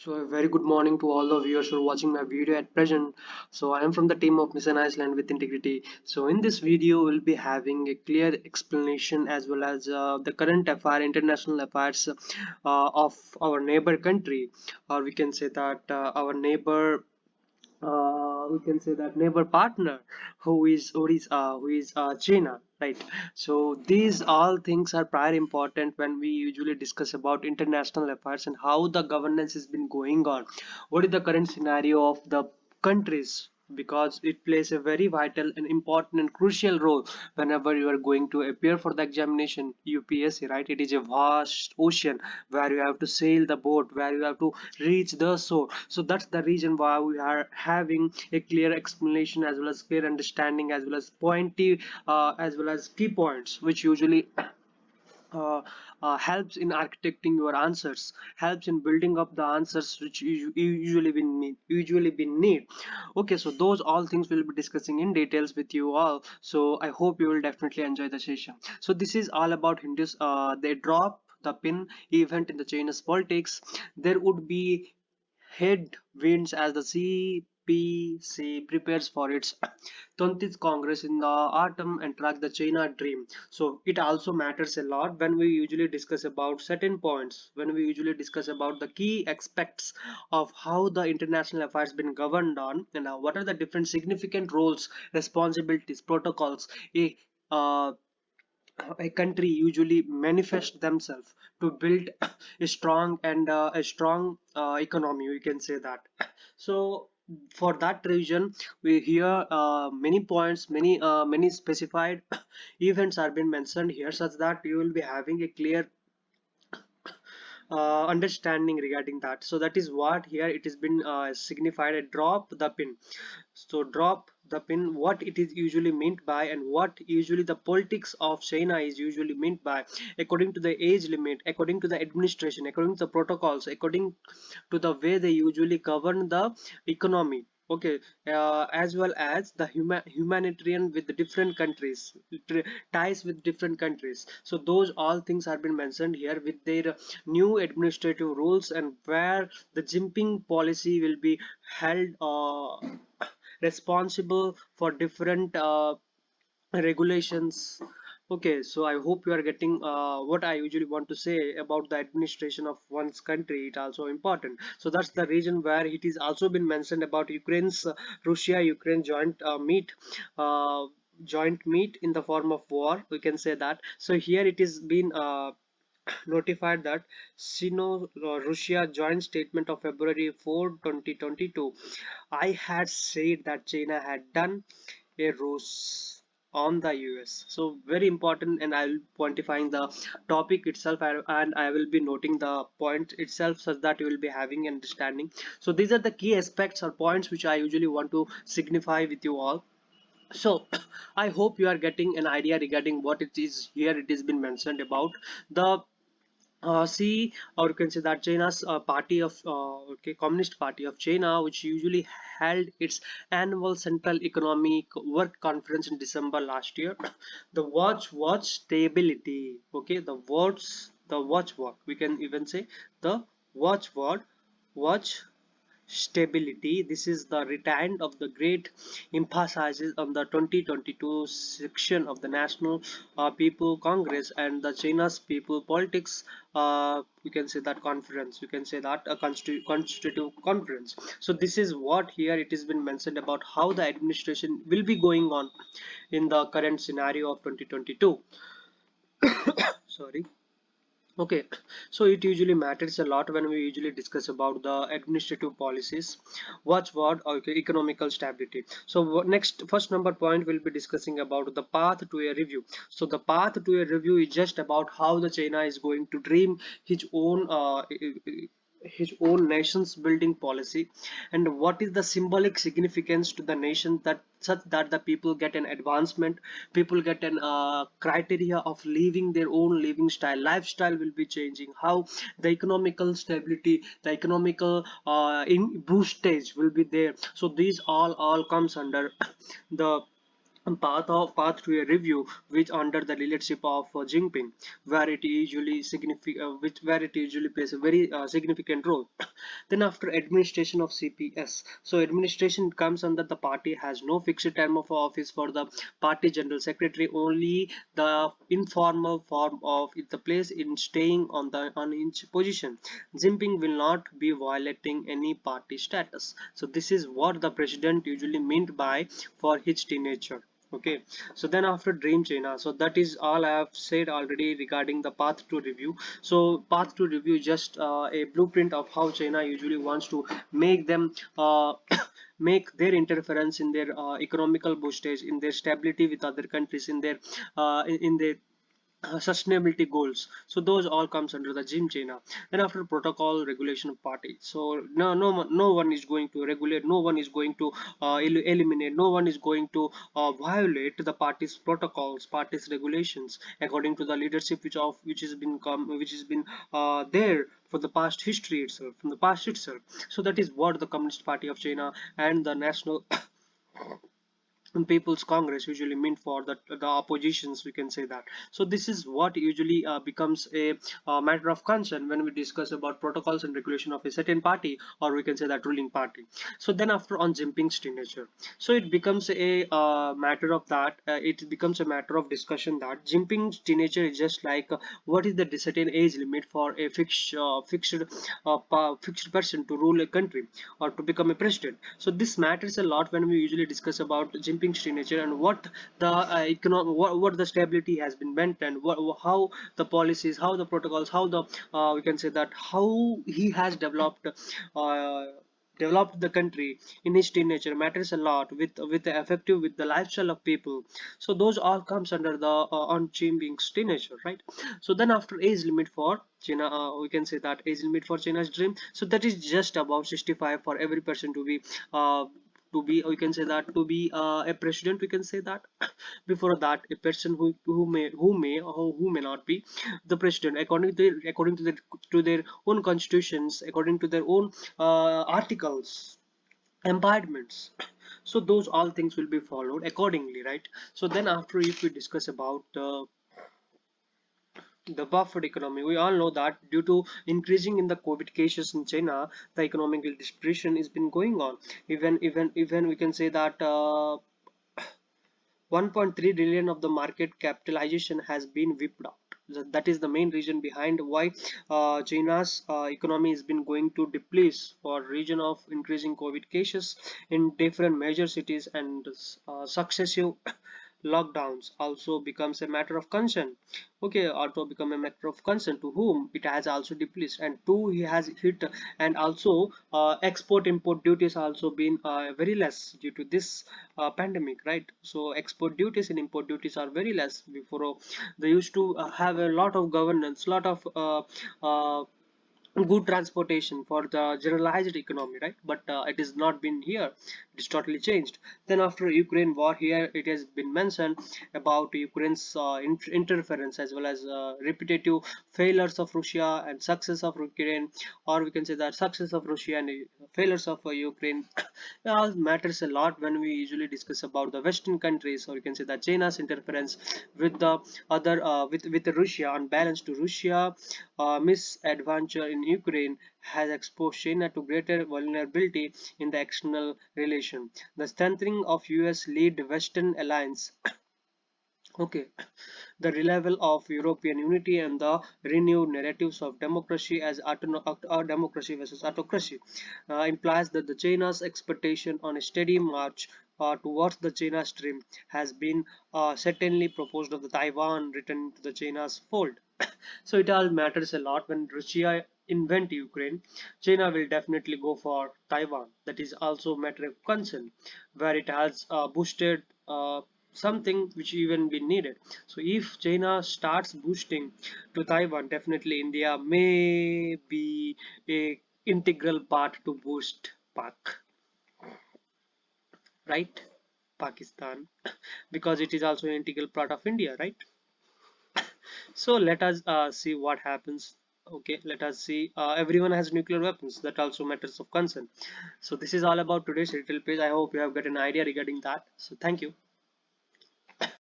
So a very good morning to all the viewers who are watching my video at present. So I am from the team of Mission Iceland with Integrity. So in this video we'll be having a clear explanation as well as the current affair, international affairs of our neighbor country, or we can say that our neighbor we can say that neighbor partner who is China, right? So these all things are prior important when we usually discuss about international affairs and how the governance has been going on. What is the current scenario of the countries? Because it plays a very vital and important and crucial role whenever you are going to appear for the examination UPSC, right? It is a vast ocean where you have to sail the boat, where you have to reach the shore. So that's the reason why we are having a clear explanation as well as clear understanding as well as pointy as well as key points which usually helps in architecting your answers, helps in building up the answers which you usually been need. Okay, so those all things we'll be discussing in details with you all. So I hope you will definitely enjoy the session. So this is all about Hindus. They drop the pin event in the China's politics. There would be headwinds as the CPC prepares for its 20th Congress in the autumn and track the China dream. So it also matters a lot when we usually discuss about certain points, when we usually discuss about the key aspects of how the international affairs been governed on, and what are the different significant roles, responsibilities, protocols uh, a country usually manifest themselves to build a strong economy, we can say that. So for that reason we hear many points, many specified events are being mentioned here such that you will be having a clear understanding regarding that. So that is what here it has been signified a drop the pin. So drop the pin, what it is usually meant by and what usually the politics of China is usually meant by, according to the age limit, according to the administration, according to the protocols, according to the way they usually govern the economy. Okay, as well as the humanitarian with the different countries, ties with different countries. So those all things have been mentioned here with their new administrative rules and where the Jinping policy will be held responsible for different regulations. Okay, so I hope you are getting what I usually want to say about the administration of one's country. It also important. So that's the reason where it is also been mentioned about Ukraine's Russia Ukraine uh, joint meet in the form of war, we can say that. So here it is been notified that Sino-Russia joint statement of February 4, 2022. I had said that China had done a ruse on the US. So very important, and I will quantifying the topic itself, and I will be noting the point itself such that you will be having understanding. So these are the key aspects or points which I usually want to signify with you all. So I hope you are getting an idea regarding what it is here. It has been mentioned about the see, or you can say that China's party of Communist Party of China, which usually held its annual Central Economic Work Conference in December last year. The watch stability. Okay, the watchword. We can even say the watchword watch stability. This is the retained of the great emphasizes on the 2022 section of the National People Congress and the China's People Politics. We can say that conference. We can say that a constitutive conference. So this is what here it has been mentioned about how the administration will be going on in the current scenario of 2022. Sorry. Okay, so it usually matters a lot when we usually discuss about the administrative policies. Watchword, okay, economical stability. So next, first number point we'll be discussing about the path to a review. So the path to a review is just about how the China is going to dream his own nation's building policy, and what is the symbolic significance to the nation that such that the people get an advancement, people get an criteria of living their own living style, lifestyle will be changing, how the economical stability, the economical in boostage will be there. So these all comes under the path to a review which under the leadership of Jinping, where it usually which where it usually plays a very significant role. Then after administration of CPS, so administration comes under the party has no fixed term of office for the party general secretary, only the informal form of the place in staying on each position. Jinping will not be violating any party status. So this is what the president usually meant by for his teenager. Okay, so then after dream China, so that is all I have said already regarding the path to review. So path to review is just a blueprint of how China usually wants to make them make their interference in their economical boostage, in their stability with other countries, in their in their sustainability goals. So those all comes under the gym China. Then after protocol regulation of party, so no one is going to regulate, no one is going to eliminate, no one is going to violate the party's protocols, party's regulations according to the leadership which has been which has been there for the past history itself, from the past itself. So that is what the Communist Party of China and the National People's Congress usually meant for the oppositions, we can say that. So this is what usually becomes a matter of concern when we discuss about protocols and regulation of a certain party, or we can say that ruling party. So then after on Jinping's teenager, so it becomes a matter of that it becomes a matter of discussion that Jinping's teenager is just like what is the certain age limit for a fixed person to rule a country or to become a president. So this matters a lot when we usually discuss about Jinping's signature and what the what the stability has been meant, and how the policies, how the protocols, how the we can say that how he has uh, developed the country in his teenager matters a lot with the effective with the lifestyle of people. So those all comes under the on Jinping's teenager, right? So then after age limit for China, we can say that age limit for China's dream, so that is just about 65 for every person to be we can say that to be a president, we can say that. Before that a person who may not be the president according to their own constitutions, according to their own articles, embodiments. So those all things will be followed accordingly, right? So then after, if we discuss about the buffered economy, we all know that due to increasing in the COVID cases in China, the economic depression has been going on. Even we can say that 1.3 trillion of the market capitalization has been whipped out. That is the main reason behind why China's economy has been going to deplete for region of increasing COVID cases in different major cities, and successive lockdowns also becomes a matter of concern. Okay, also become a matter of concern to whom it has also depleted, and two he has hit. And also export import duties also been very less due to this pandemic, right? So export duties and import duties are very less. Before they used to have a lot of governance, lot of good transportation for the generalized economy, right? But it has not been here, it is totally changed. Then after Ukraine war, here it has been mentioned about Ukraine's interference, as well as repetitive failures of Russia and success of Ukraine, or we can say that success of Russia and failures of Ukraine. It all matters a lot when we usually discuss about the Western countries, or you can say that China's interference with the other with Russia, on balance to Russia misadventure in Ukraine has exposed China to greater vulnerability in the external relation. The strengthening of US lead Western alliance. Okay, the revival of European unity and the renewed narratives of democracy as democracy versus autocracy implies that the China's expectation on a steady march towards the China stream has been certainly proposed of the Taiwan return to the China's fold. So it all matters a lot when Russia invent Ukraine. China will definitely go for Taiwan. That is also a matter of concern, where it has boosted something which even been needed. So if China starts boosting to Taiwan, definitely India may be a integral part to boost Pak, right? Pakistan, because it is also an integral part of India, right? So let us see what happens. Okay, let us see. Everyone has nuclear weapons. That also matters of concern. So this is all about today's little page. I hope you have got an idea regarding that. So thank you.